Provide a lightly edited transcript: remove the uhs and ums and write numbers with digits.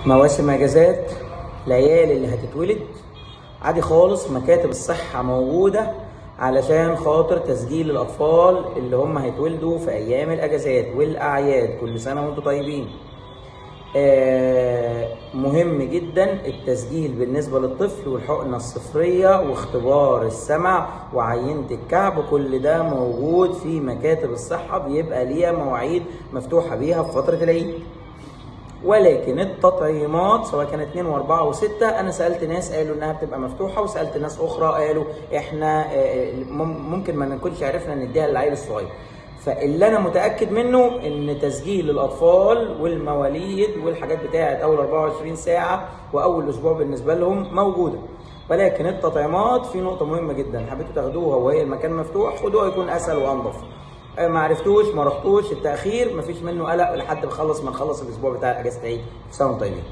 مواسم اجازات، العيال اللي هتتولد عادي خالص مكاتب الصحة موجودة علشان خاطر تسجيل الأطفال اللي هم هيتولدوا في أيام الأجازات والأعياد. كل سنة وأنتم طيبين. مهم جدا التسجيل بالنسبة للطفل، والحقنة الصفرية واختبار السمع وعينة الكعب، كل ده موجود في مكاتب الصحة، بيبقى ليها مواعيد مفتوحة بيها في فترة العيد. ولكن التطعيمات سواء كانت 2 و4 و6، انا سالت ناس قالوا انها بتبقى مفتوحه، وسالت ناس اخرى قالوا احنا ممكن ما نكونش عرفنا نديها للعيل الصغير. فاللي انا متاكد منه ان تسجيل الاطفال والمواليد والحاجات بتاعه اول 24 ساعه واول اسبوع بالنسبه لهم موجوده. ولكن التطعيمات في نقطه مهمه جدا، حبيتوا تاخدوها وهي المكان مفتوح خدوها، يكون اسهل وانظف. ما عرفتوش ما رحتوش، التاخير مفيش منه قلق لحد ما نخلص الاسبوع بتاع اجازه العيد. سنه طيبين.